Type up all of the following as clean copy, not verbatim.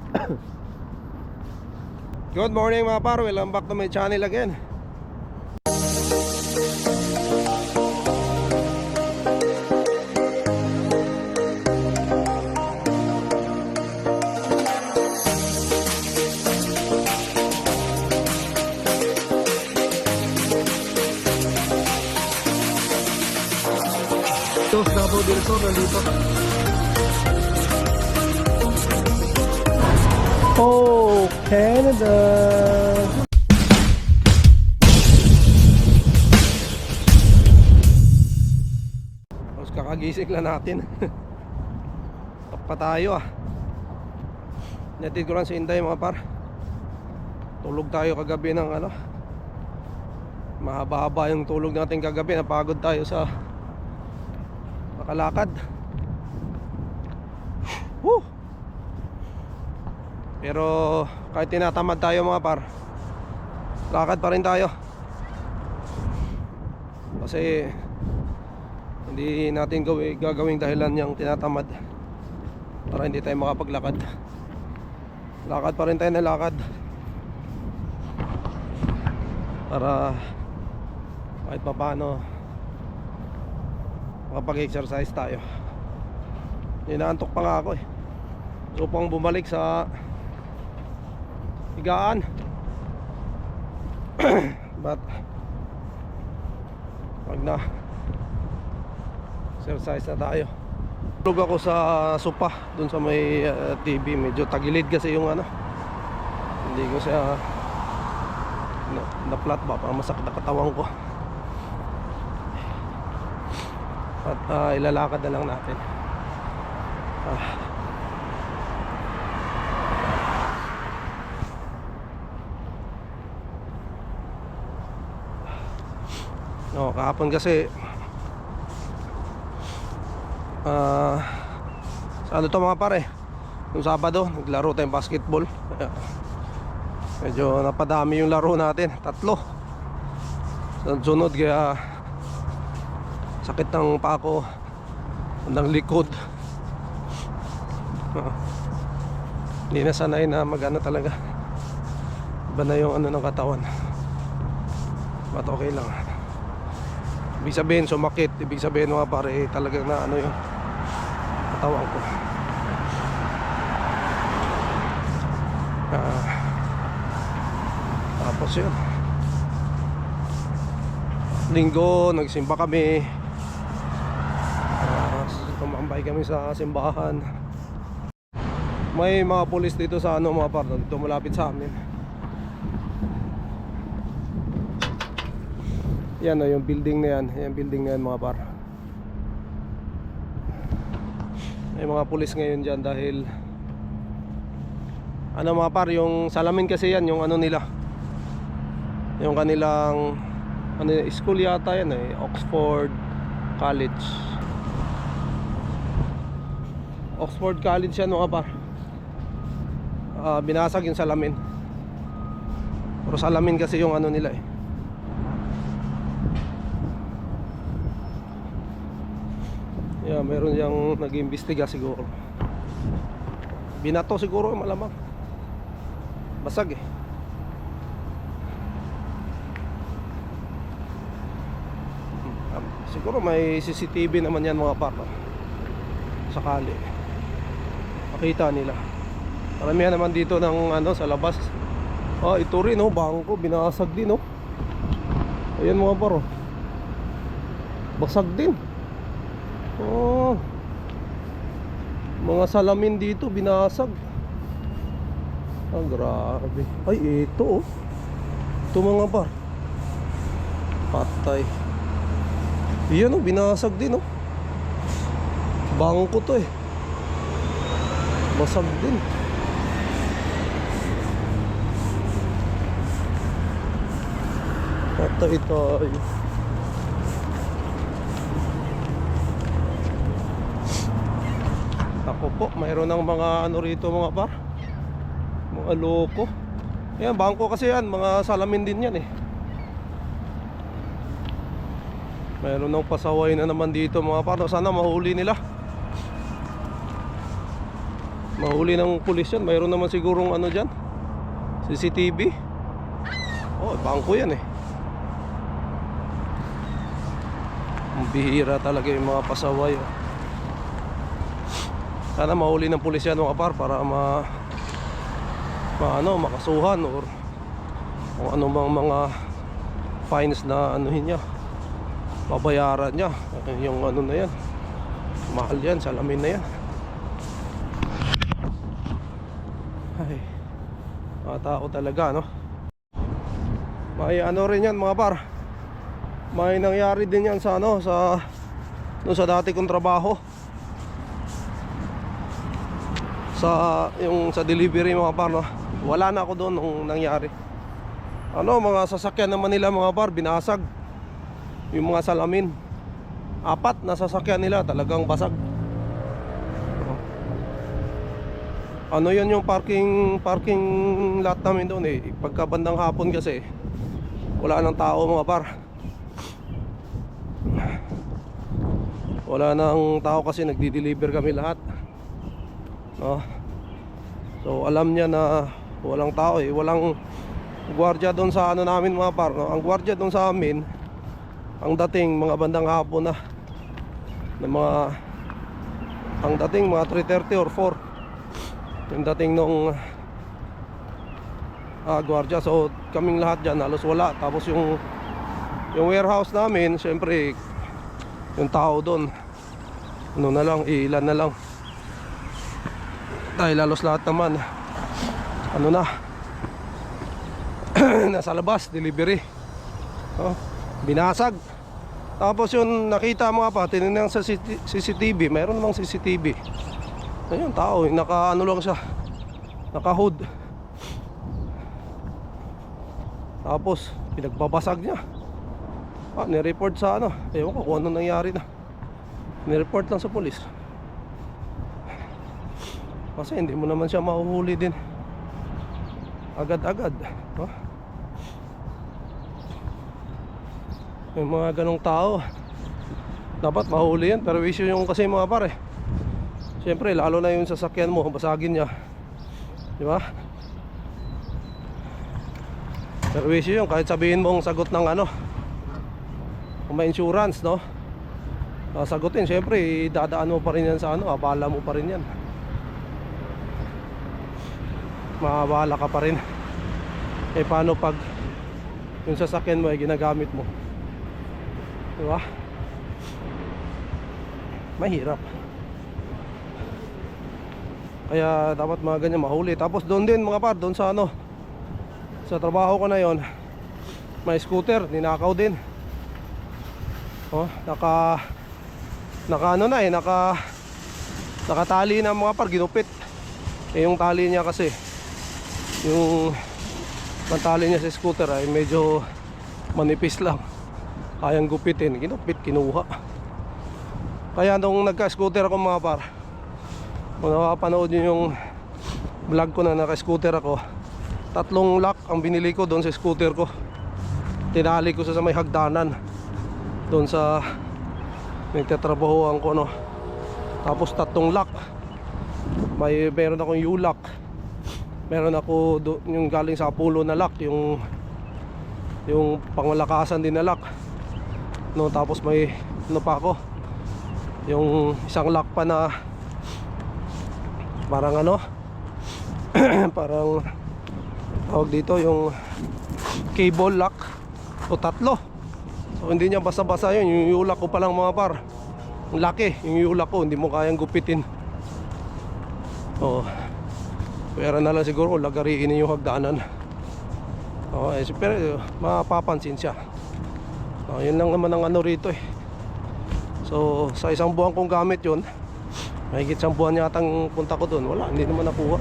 Good morning mga par, welcome back to my channel again. Ito, Davao del Sur, nandito. Oh, Canada! Tapos kakagising lang natin. Takpa tayo ah. Natid ko lang sa Inday mga par. Tulog tayo kagabi ng ano, mahaba-haba yung tulog natin kagabi. Napagod tayo sa makalakad. Woo! Pero kahit tinatamad tayo mga par, lakad pa rin tayo. Kasi hindi natin gagawing dahilan yung tinatamad para hindi tayo makapaglakad. Lakad pa rin tayo na lakad para kahit pa paano makapag-exercise tayo. Inaantok pa nga ako eh. So pang bumalik sa higaan. But wag na, exercise na tayo. Tulog ako sa sopa dun sa may TV. Medyo tagilid kasi yung ano, hindi ko siya na flat ba para masakit na katawan ko. At ilalakad na lang natin. No, kahapon kasi sa ano to mga pare, nung Sabado naglaro tayong basketball. Medyo napadami yung laro natin, 3 sunod, kaya sakit ng pako ng likod. Hindi na sanay na magana talaga. Iba na yung ano ng katawan. But okay lang. Ibig sabihin sumakit, ibig sabihin mga pare talagang na ano yung katawan ko. Tapos yun, Linggo nagsimba kami. Tumambay kami sa simbahan. May mga pulis dito sa ano mga par, dito malapit sa amin. Yan o, yung building na yan. Yung building na yan mga par. May mga pulis ngayon dyan dahil ano mga par, yung salamin kasi yan, yung ano nila, yung kanilang ano, school yata yan eh, Oxford College. Oxford College yan mga par. Binasag yung salamin. Pero salamin kasi yung ano nila eh. Yeah, meron yung nag-iimbestiga siguro. Binato siguro malamang. Basag eh. Siguro may CCTV naman yan mga par. Sakali makita nila. Maramihan naman dito ng ano sa labas. Ito rin oh, bangko binasag din oh. Ayan mga par oh. Basag din. Oh. Mga salamin dito binasag. Grabe. Ay ito oh. Ito mga par. Patay. Iyan oh, binasag din oh. Bangko to eh. Basag din. Patay tayo. Ako po, mayroon ng mga ano rito mga par, mga loko. Yan, bangko kasi yan, mga salamin din yan eh. Mayroon ng pasaway na naman dito mga par. Sana mahuli nila. Mahuli ng pulis yan. Mayroon naman sigurong ano dyan, CCTV. Oh, bangko yan eh. Ang bihira talaga yung mga pasaway. Sana mahuli ng pulis yan mga par, para makasuhan or kung ano mang mga fines na anuhin niya, babayaran niya. Yung ano na yan, mahal yan, salamin na yan. Ay, mga tao talaga, no? May ano rin yan mga par, may nangyari din yan sa ano, sa dati kong trabaho, sa delivery mga par, no? Wala na ako doon nung nangyari. Ano, mga sasakyan naman nila mga par, binasag yung mga salamin. 4 na sasakyan nila talagang basag. Ano yan yung parking lot namin doon eh. Pagka bandang hapon kasi wala nang tao mga par. Wala nang tao kasi nagdi-deliver kami lahat, no? So alam niya na walang tao eh. Walang gwardiya doon sa ano namin mga par, no? Ang gwardiya doon sa amin, ang dating mga bandang hapon na ang dating mga 3:30 or 4 yung dating nung gwardiya. So kaming lahat dyan halos wala. Tapos yung warehouse namin, syempre yung tao doon ano na lang, ilan na lang, dahil halos lahat naman ano na nasa labas, delivery, binasag. Tapos yung nakita mga pa, tinignan sa CCTV, mayroon namang CCTV. Ayun, tao, naka ano lang siya, naka hood. Tapos pinagbabasag niya. Nireport sa ano, ewan ko kung ano nangyari na. Nireport lang sa polis. Kasi hindi mo naman siya mahuhuli din agad-agad, no? Yung mga ganong tao dapat mahuli yan. Pero issue yung kasi mga pare, siyempre lalo na yung sasakyan mo, basagin niya, di ba? Pero issue yung kahit sabihin mong sagot ng ano, kung may insurance, no, sagutin, siyempre dadaan mo pa rin yan sa ano, abala mo pa rin yan, maabala ka pa rin. Eh paano pag yung sasakyan mo ay ginagamit mo, diba? Mahirap. Kaya dapat mga ganyan mahuli. Tapos doon din mga par, doon sa ano, sa trabaho ko na yon, may scooter, ninakaw din. Naka ano na eh, nakatali na mga par, ginupit. Yung tali niya kasi, yung tali niya sa scooter ay medyo manipis lang, kayang gupitin, ginupit, kinuha. Kaya nung nagka-scooter ako mga par, kung nakapanood nyo yung vlog ko na naka-scooter ako, 3 lock ang binili ko doon sa scooter ko. Tinali ko sa may hagdanan doon sa nagtatrabahoan ko, no. Tapos 3 lock, meron akong U-lock, meron ako yung galing sa Apollo na lock, yung pangmalakasan din na lock, no. Tapos may ano pa ako, yung isang lock pa na parang ano parang tawag dito, yung cable lock, o 3. So hindi niya basta-basta yun. Yung U-lock ko pa lang mga par, ang laki yung U-lock ko, hindi mo kayang gupitin. Pera na lang siguro lagariin yung hagdanan. Pero mapapansin siya. Yun lang naman ang ano rito eh. So sa isang buwan kong gamit yun, mahigit 1 buwan yatang punta ko doon, wala, hindi naman nakuha.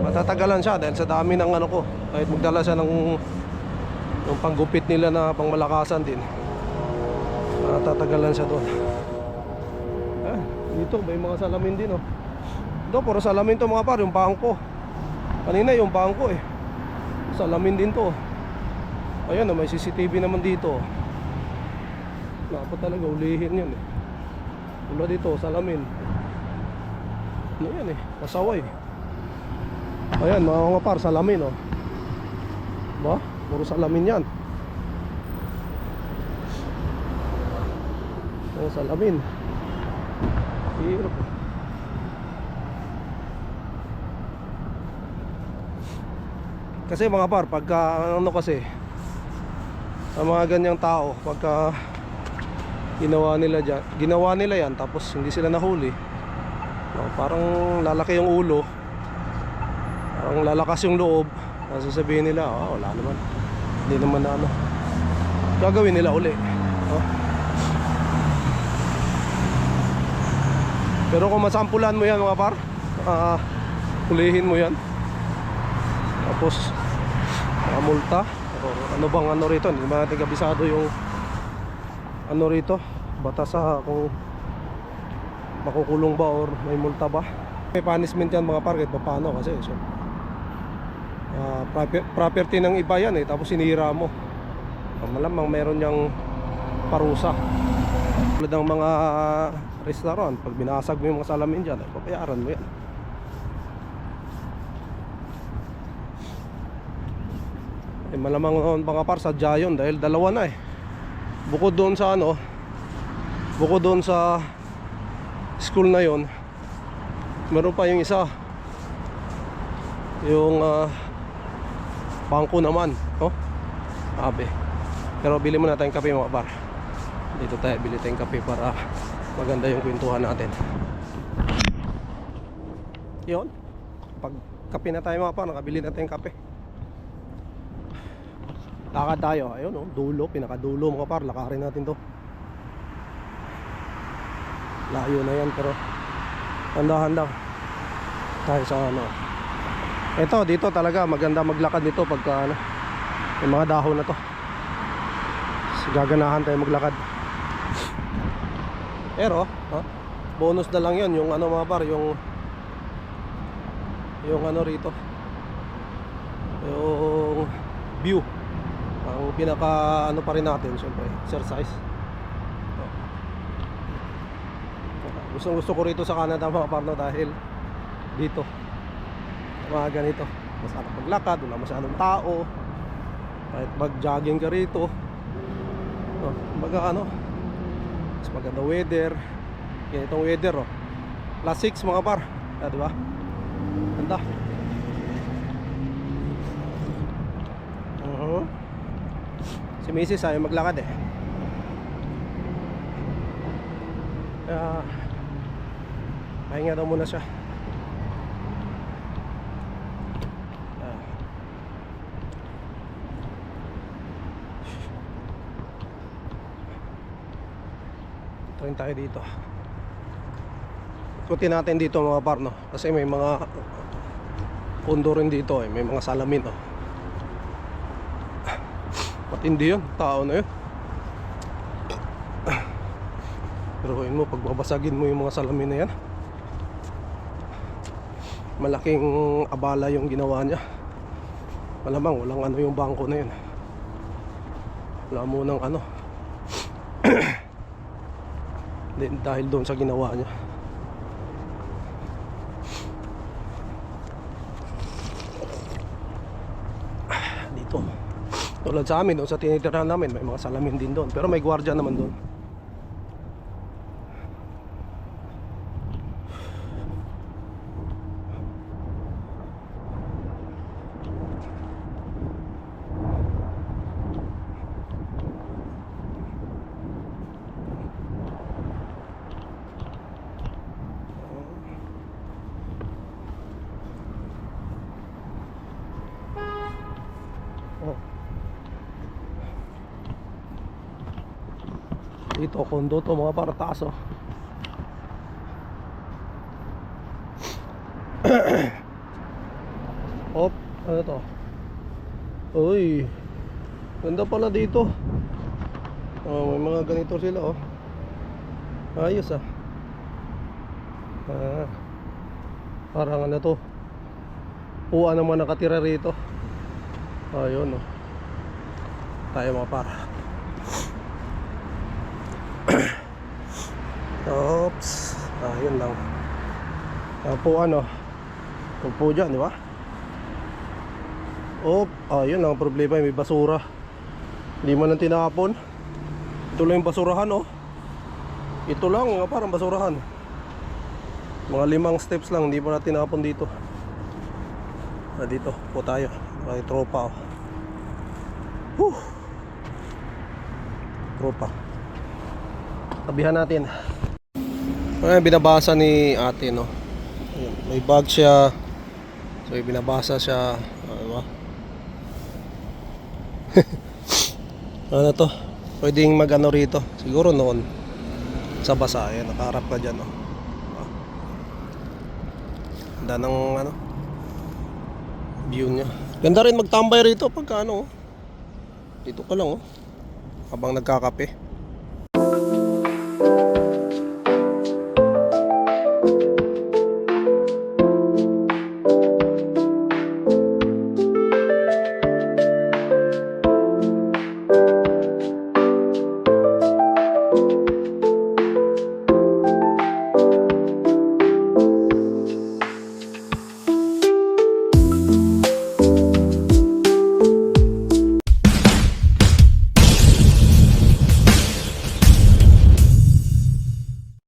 Matatagalan siya dahil sa dami ng ano ko. Kahit magdala siya ng panggupit nila na pangmalakasan din, matatagalan siya doon. Dito may mga salamin din, oh. Ito puro salamin to mga par, yung bangko. Kanina yung bangko eh, salamin din to. Ayan, may CCTV naman dito. Dapat talaga ulihin yun eh. Mula dito, salamin. Ano yan eh, pasaway. Ayan mga par, salamin oh. Ba? Puro salamin yan. Oh, salamin. Hirap. Kasi mga par, pagka ano kasi ang mga ganyang tao, pagka ginawa nila yan tapos hindi sila nahuli, parang lalaki yung ulo, parang lalakas yung loob. Sasabihin nila, wala naman, hindi naman na ano, gagawin nila uli. Pero kung masampulan mo yan mga par, hulihin mo yan, tapos multa o ano bang ano rito, hindi ba natin kabisado yung ano rito, batas kung makukulong ba or may multa ba. May punishment yan mga par, kahit pa paano, kasi so, property ng iba yan eh, tapos sinira mo, malamang meron niyang parusa. Tulad ng mga restaurant, pag binasag mo yung mga salamin dyan, ay papayaran mo yan. Malamang noon mga par, sadya yun, dahil dalawa na eh. Bukod doon sa ano, bukod doon sa school na yon, meron pa yung isa, yung bangko naman, Abe. Pero bili muna tayong kape mga par. Dito tayo bili tayong kape para maganda yung kwentuhan natin. Yun, pag kape na tayo mga par, nakabili na tayong kape. Lakad tayo, ayun dulo, pinakadulo mga par, lakarin natin to. Layo na yan pero handa-handa tayo sa ano. Ito, dito talaga maganda maglakad nito pagka ano, yung mga dahon na to. Gaganahan tayo maglakad. Pero, bonus na lang yun, yung ano mga par, yung ano rito, yung view. Ang pinaka ano pa rin natin, syempre, exercise. Gusto ko rito sa Canada mga par, dahil dito mga ganito, masarap maglakad, wala masyadong tao. Kahit mag-jogging ka rito, baga ano, mas maganda weather. Ganitong weather +6 mga par, diba? Ganda. Si Mrs. ayaw maglakad eh. Kaya pahinga daw muna siya. Try tayo dito. Ikutin natin dito mga par, kasi may mga kondo rin dito eh. May mga salamin Matindi yun, tao na yun. Pero mo, pagbabasagin mo yung mga salamin na yan, malaking abala yung ginawa niya. Malamang walang ano yung bangko na yun. Wala mo ng ano. Dahil doon sa ginawa niya. Dito, tulad sa amin, doon sa tinitirahan namin, may mga salamin din doon. Pero may gwardiya naman doon. Dito, kondo to mga para taas Op, ano to? Uy, ganda pala dito. May mga ganito sila ayos parang ano to, uwan naman nakatira rito. Ayun tayo mga para. Oops. Yun lang. Po ano. Po dyan, di ba? Yun lang ang problema. May basura. Hindi mo nang tinapon. Ito lang yung basurahan, oh. Ito lang, parang basurahan. Mga 5 steps lang. Hindi mo na tinapon dito. Dito po tayo. May tropa, oh. Whew. Tropa. Tabihan natin. Binabasa ni ate, no. Ayan, may bag siya. So binabasa siya. Diba? Ano to? Pwedeng mag-ano rito. Siguro noon sa basa. Ayan, nakaharap ka dyan, no. Ganda ng ano view niya. Ganda rin magtambay rito pagka ano, oh. Dito ka lang, oh, habang nagkakape.